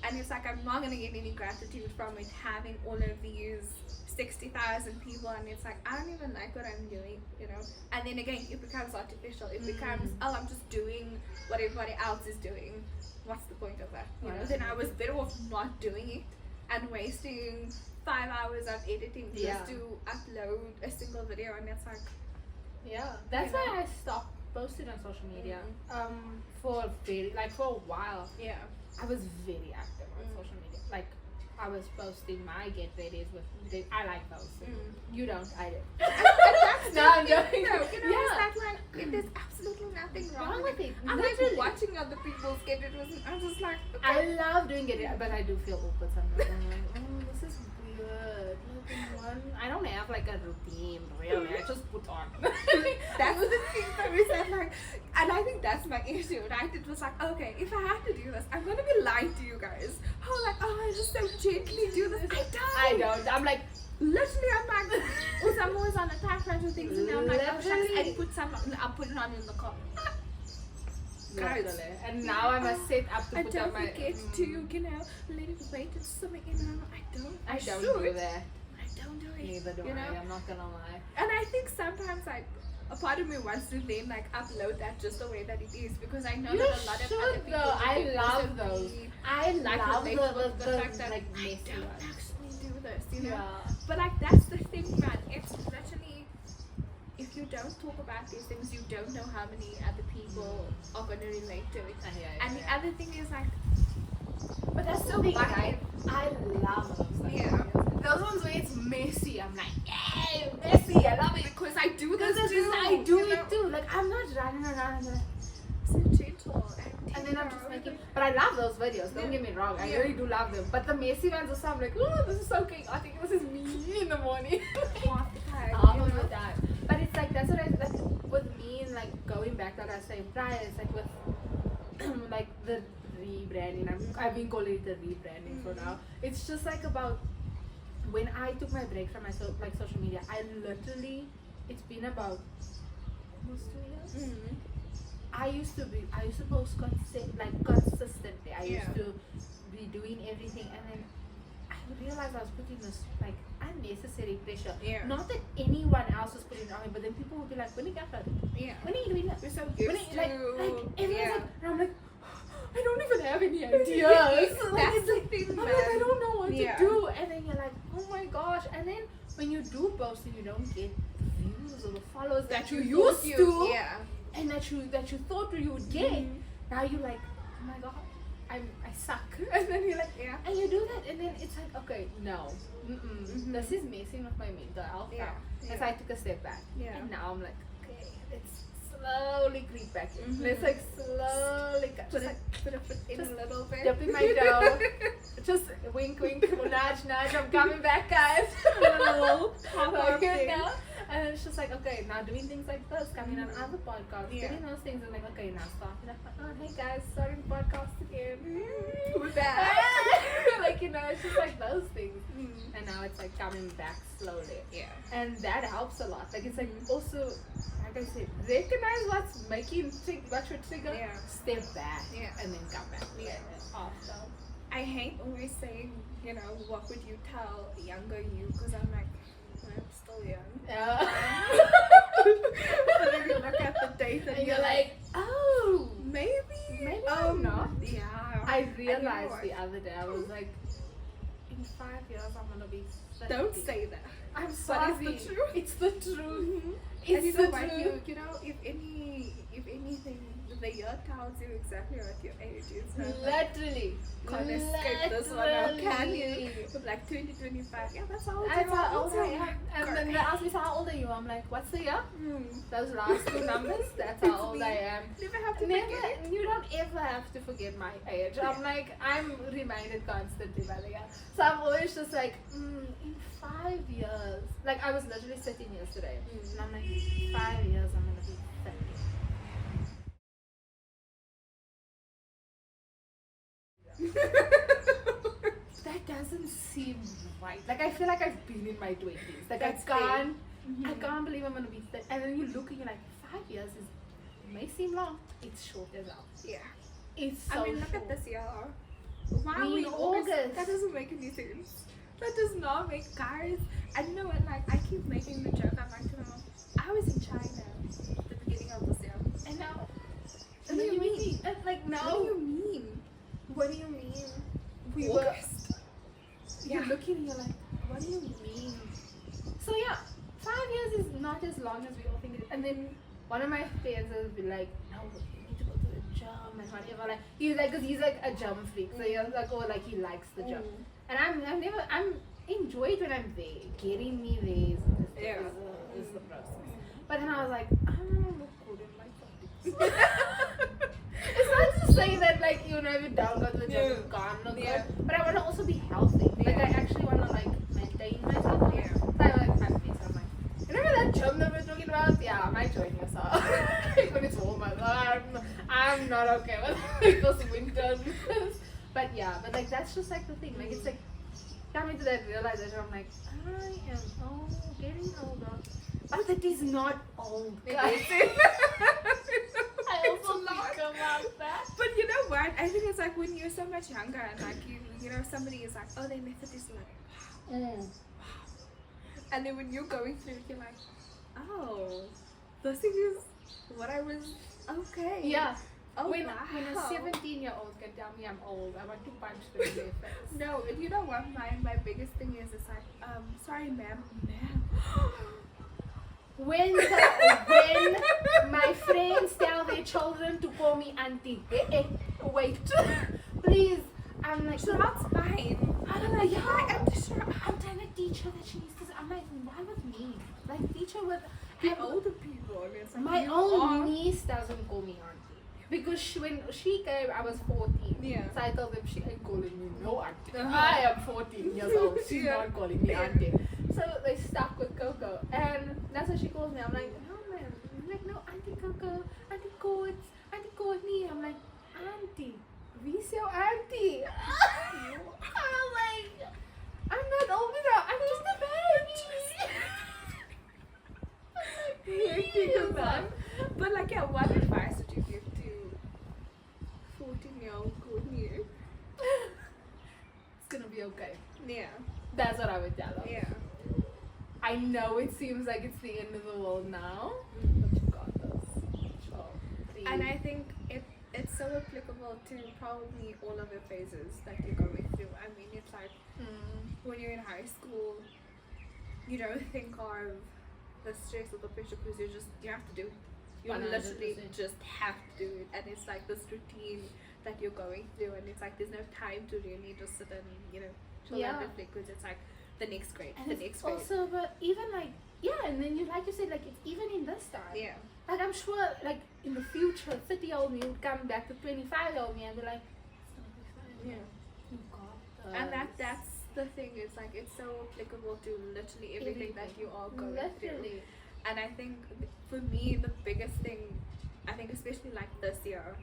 And it's like, I'm not gonna get any gratitude from it having all of these 60,000 people, and it's like, I don't even like what I'm doing, you know. And then again, it becomes artificial. It becomes, oh, I'm just doing what everybody else is doing. What's the point of that? You know, then I was better off not doing it and wasting 5 hours of editing just to upload a single video, and it's like, that's why I stopped posting on social media. For a while. I was very active on social media. Like, I was posting my get readies with. I like those. You don't. I do. No, I'm joking. No, you know, it's that like, there's absolutely nothing wrong with it. I'm like watching other people's get readies. I'm just like, okay. I love doing it, but I do feel awkward sometimes. I'm like, oh, this is weird. I don't have like a routine really. I just put on. That's the thing that we said, like, and I think that's my issue, right? It was like, okay, if I have to do this, I'm gonna be lying to you guys. Oh, like, oh, I just so gently do this. I don't. I'm like, literally, I'm like, also I'm always on the timeline of things, and I'm like, oh, shucks, I put some, I'll put it on in the car. Guys, and now I must set up to put up my. I don't forget to, you know, let it wait until something, you know, I don't do that. I don't do it. Neither do I. I'm not gonna lie. And I think sometimes like a part of me wants to then like upload that just the way that it is, because I know that a lot of other people. I love those. I love the fact that like I don't actually do this, you know. Yeah. But like that's the thing, man. It's literally, if you don't talk about these things, you don't know how many other people are gonna relate to it. And the other thing is like, but that's so funny. I love those. Yeah. Those ones where it's messy. I'm like, yay, messy. I love it Because I do this too. I do it too. Like, I'm not running around. So gentle. And then I'm just making. But I love those videos. Don't get me wrong. I really do love them. But the messy ones also, I'm like, oh, this is so chaotic. This is me in the morning. Half the time. Half of the time. But it's like, that's what I like with me, and like going back to what I was saying prior, it's like with like the rebranding. I've been calling it the rebranding for now. It's just like about when I took my break from my social media, I literally, it's been about almost 2 years. I used to post consistently. I used to be doing everything, and then I realized I was putting this like unnecessary pressure. Not that anyone else was putting it on me, but then people would be like, when are you gonna when are you doing that? We're so used to like everyone's like, and I'm like, I don't even have any ideas. That's the thing, man. I'm like, I don't know what to do. And then you're like, oh my gosh. And then when you do post and you don't get views or the followers that you used to, and that you thought you would get, now you're like, oh my god, I suck. And then you're like, and you do that, and then it's like, okay, no, this is messing with my mental health now. And so I took a step back, and now I'm like, okay, let's slowly creep back in. Let's like slowly put a foot in a little bit. Dipping my toe. Just wink, wink, nudge, nudge. I'm coming back, guys. Okay, now. And it's just like, okay, now doing things like this, coming on other podcasts, doing those things, and like, okay, now starting up. Oh, hey guys, starting podcast again. We're back. Like, you know, it's just like those things. And now it's like coming back slowly. And that helps a lot. Like, it's like also, like I said, recognize what's making what's your trigger. Step back. And then come back. After. I hate always saying, you know, what would you tell younger you? Because I'm like, I'm still young. But then you look at the dates and you're like, oh, maybe I'm not. I you realized know the other day, I was like, in 5 years I'm gonna be 30. Don't say that. I'm sorry. But it's the truth. It's the truth. It's It's the the truth. truth. You know, if anything, the year tells you exactly what your age is. Literally. Can't escape this one now, can you? Like 2025. Yeah, that's how old That's you are. how old I am. And then they ask me, so how old are you? I'm like, what's the year? Those last two numbers, that's how old I am. Never have to forget it. You don't ever have to forget my age. I'm like, I'm reminded constantly by the year. So I'm always just like, in 5 years. Like, I was literally sitting yesterday. And I'm like, 5 years, I'm gonna be 30. That doesn't seem right. Like I feel like I've been in my 20s. Like That's I can't believe I'm gonna be 30. And then you look and you're like, 5 years is may seem long. It's short as well. Yeah. It's so I mean, look short. at this year. Why are We we in in August? August. That doesn't make any sense. That does not make, guys. And you know what? Like, I keep making the joke. I'm like, you know, I was in China at the beginning of this year. And now, What do you mean? Like What now, do you mean? What do you mean? we were. August. You're looking and you're like, what do you mean? So yeah, 5 years is not as long as we all think it is. And then one of my friends will be like, no, you need to go to the gym and whatever. Like he's like, cause he's like a gym freak, so he's like, oh, like he likes the gym. And I'm enjoyed when I'm there. Getting me there is the process. But then I was like, I don't want to look good in my 40s. It's not to say that like you know if you don't go to the gym you can't look good, but I want to also be healthy. Like I actually want to like maintain myself. Yeah. So I like have peace. I'm like, remember that gym that we're talking about? Yeah, I might join yourself. When it's warmer, I'm not okay with like those winters. But yeah, but like that's just like the thing. Like it's like coming to that realization. I'm like, I am getting older. But that is not old. Guys. I also think about that. But you know what? I think it's like when you're so much younger and like you know, somebody is like, oh, they Methodist, like, wow. And then when you're going through it, you're like, oh, this thing is what I was, okay. Yeah. Oh, when wow. a 17-year-old can tell me I'm old, I want to punch them in their face. No, and you know what? My biggest thing is, it's like, sorry, ma'am. When my friends tell their children to call me auntie, wait, please. I'm like, So that's fine. I don't know. Yeah, I'm just sure. I'm trying to teach her that she needs to. I'm like, why with me? Like, teach her with The older people. And it's like, my you own are- niece doesn't call me auntie because when she came, I was 14. Yeah. So I told them she ain't calling me no auntie. Uh-huh. I am 14 years old. She's Yeah. not calling me Yeah. auntie. So they stuck with Coco, and that's what she calls me. I'm like, no man. I'm like, no, Auntie Coco, Auntie Courtney. I'm like, Auntie, who's your auntie? I'm like, I'm not old enough. I'm just a baby. But like, yeah, what advice would you give to 14-year-old Courtney? It's gonna be okay. Yeah. That's what I would tell her. Yeah. I know it seems like it's the end of the world now, but you got this. So, And I think it's so applicable to probably all of the phases that you're going through. I mean, it's like when you're in high school, you don't think of the stress or the pressure because you have to do it. You 100%. literally just have to do it, and it's like this routine that you're going through, and it's like there's no time to really just sit and chill Yeah. and reflect because it's like the next grade, and the it's next grade. also, but even like, yeah, and then you said, like it's even in this time. Yeah. Like I'm sure, like in the future, 30-year-old me would come back to 25-year-old me and be like, it's gonna be fine. Yeah. You got this. And that's the thing, it's like it's so applicable to literally everything that you are going through. Literally. And I think for me the biggest thing, I think especially like this year,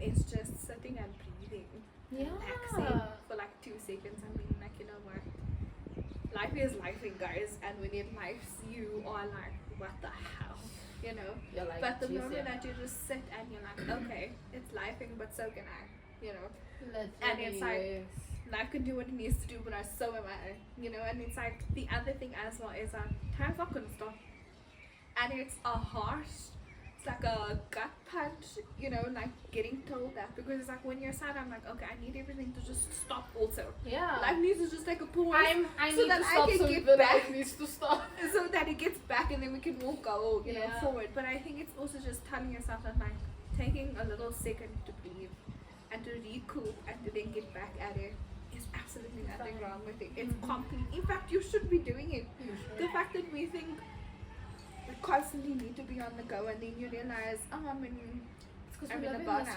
is just sitting and breathing, relaxing for like 2 seconds. I mean, like, you know what, life is lifing, guys, and when it lifes you are like, what the hell, You're like, but the "Jeez, moment yeah." that you just sit and you're like, okay, it's lifing, but so can I, Literally, and it's like, yes. life can do what it needs to do, but so am I, and it's like the other thing as well is that time's not gonna stop, and it's a harsh, it's like a gut punch, like getting told that, because it's like when you're sad, I'm like, okay, I need everything to just stop also. Yeah. Life needs to just take a pause. I so need that to I stop can so get the back. life needs to stop. So that it gets back and then we can all go, Yeah. forward. But I think it's also just telling yourself that, like, taking a little second to breathe and to recoup and to then get back at it is absolutely nothing wrong with it. It's complete. In fact, you should be doing it. The fact that we think we constantly need to be on the go, and then you realize, oh, I'm in a bus.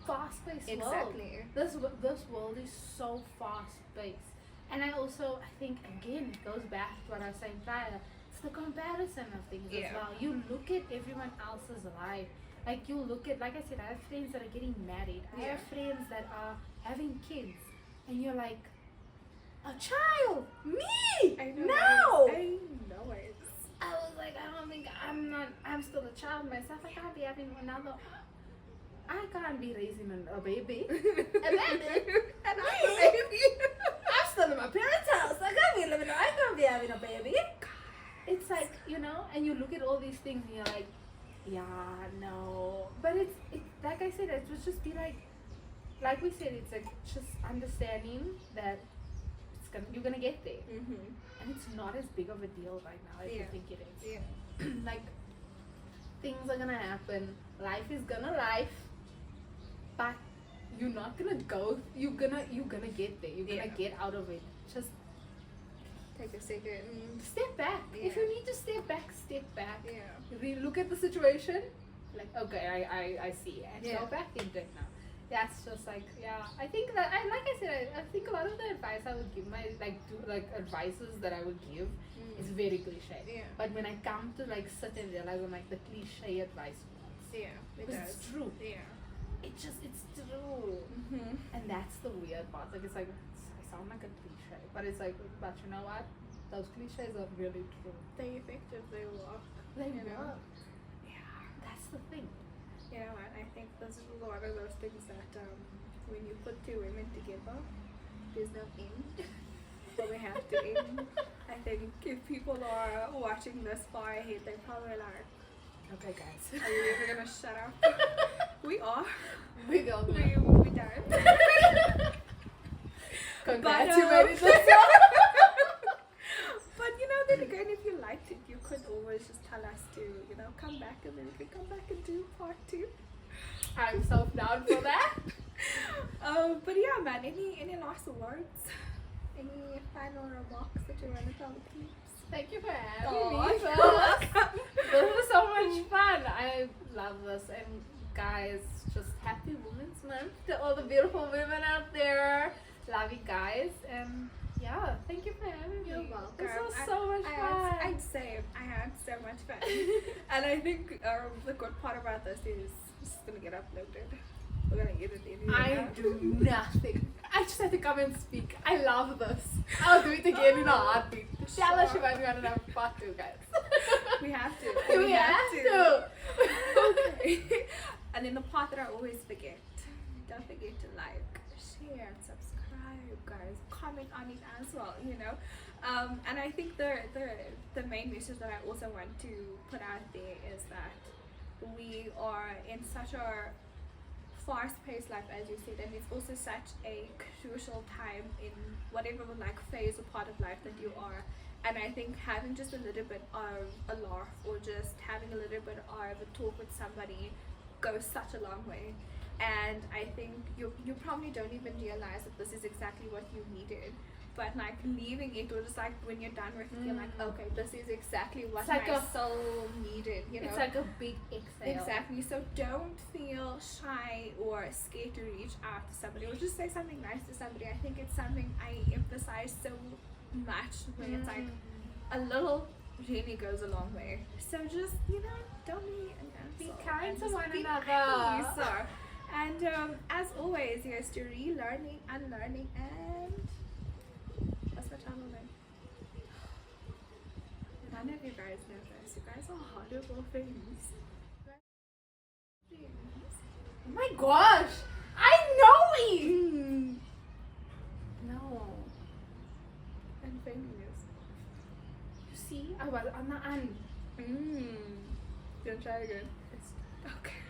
Fast-paced Exactly. world. This world is so fast-paced, and I think again it goes back to what I was saying prior. it's the comparison of things Yeah. as well. You look at everyone else's life. Like you look at, like I said, I have friends that are getting married. I have friends that are having kids, and you're like, a child, me, I know. no. I know it. I was like, I don't think I'm still a child myself. I can't be having another. I can't be raising a baby. And I'm a baby. I'm still in my parents' house. I can't be having a baby. It's like, and you look at all these things and you're like, yeah, no. But it's like I said, it was just be like we said, it's like just understanding that you're gonna get there. And it's not as big of a deal right now as you think it is. Yeah. Like, things are gonna happen. Life is gonna life. But you're not gonna go. You're gonna get there. You're gonna get out of it. Just Take a second. step back. Yeah. If you need to step back, step back. Yeah. Look at the situation. Like, okay, I see, and Yeah. go back into it now. That's just like, I think that I think a lot of the advice I would give advices that I would give is very cliche. Yeah. But when I come to sit and realize I'm like the cliche advice ones. Yeah. It Because does. it's true. Yeah. It's true. And that's the weird part. Like, I sound like a cliche, but it's like, but you know what? Those cliches are really true. They effectively work. They You know? work. Yeah, that's the thing. You know what? I think this is a lot of those things that when you put two women together, there's no end. But we have to end. I think if people are watching this far ahead, they're probably like, Okay, guys. are you ever gonna shut up? We are. We go. We don't. Congratulations. But then again, if you liked it, you could always just tell us to, come back, and then we can come back and do part 2. I'm so down for that. But yeah, man, any last words? Any final remarks that you want to tell the peeps? Thank you for having Aw, me. This was so much fun. I love this. And guys, just happy Women's Month to all the beautiful women out there. Love you guys. And yeah, thank you for having me. You're welcome. This was so much fun. I'd say I had so much fun. And I think the good part about this is it's going to get uploaded. We're going to edit it. I do nothing. I just have to come and speak. I love this. I'll do it again in a heartbeat. Tell us about me on another part 2, guys. We have to. We have to. Okay. And then the part that I always forget. Don't forget to like, share, and subscribe, guys. Comment on it as well, And I think the main message that I also want to put out there is that we are in such a fast-paced life, as you said, and it's also such a crucial time in whatever phase or part of life that you are. And I think having just a little bit of a laugh or just having a little bit of a talk with somebody goes such a long way. And I think you probably don't even realize that this is exactly what you needed. But leaving it, or just when you're done with it, you're like, okay, this is exactly what my soul needed. It's like a big exhale. Exactly. So don't feel shy or scared to reach out to somebody, or just say something nice to somebody. I think it's something I emphasize so much when it's a little really goes a long way. So just don't be an asshole. Be kind to Just one be another. nice, sir. And as always, here's to relearning, unlearning, and what's my channel name? None of you guys know this. You guys are horrible things. Oh my gosh! I know it! No. And famous. You see? I was on the un. Gonna try again. Okay.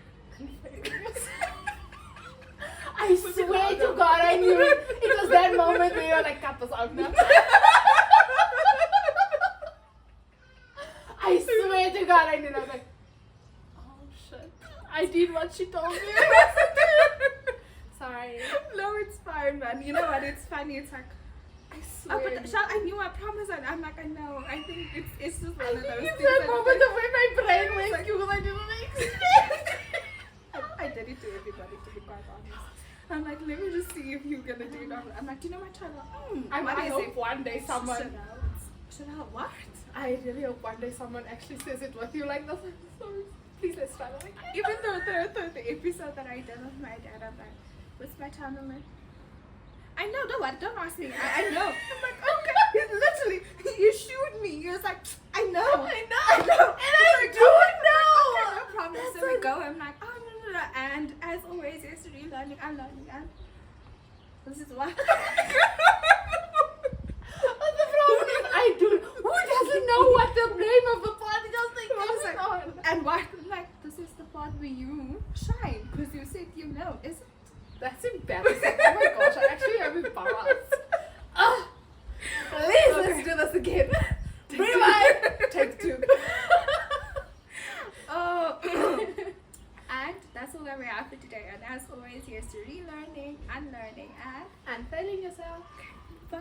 I swear to God, I knew it. It was that moment where you're like, cut this out now. I swear to God, I knew it. I was like, oh shit. I did what she told me. Sorry. No, it's fine, man. You know what? It's funny. It's like, I swear. but I knew. I promise. I'm like, I know. I think it's just one of those It's things. that moment of where my brain went, you I didn't expect. I did it to everybody, to be quite honest. I'm like, let me just see if you're gonna do it. I'm like, do you know my channel? I what is hope it? one day someone. Shut out. Chanel, what? I really hope one day someone actually says it with you like this. So please let's try that again. Even though the episode that I did with my dad, I'm like, what's my time limit? I know, don't ask me. I know. I'm like, okay. Literally, you shoot me. You're like, I know. And I do know. Okay, no problem. That's So we so- go. I'm like, oh, no. And as always, yesterday, learning. And this is what. The problem is I do. Who doesn't know what the name of the podcast thing I was is? like, and what? I'm like, this is the part where you shine. Because you said you know. Is it? That's embarrassing. Oh my gosh, I actually am embarrassed. Please, let's do this again. Rewind. Take 2. Oh. And that's all that we have for today. And as always, here's to relearning, unlearning, and And failing yourself. bye.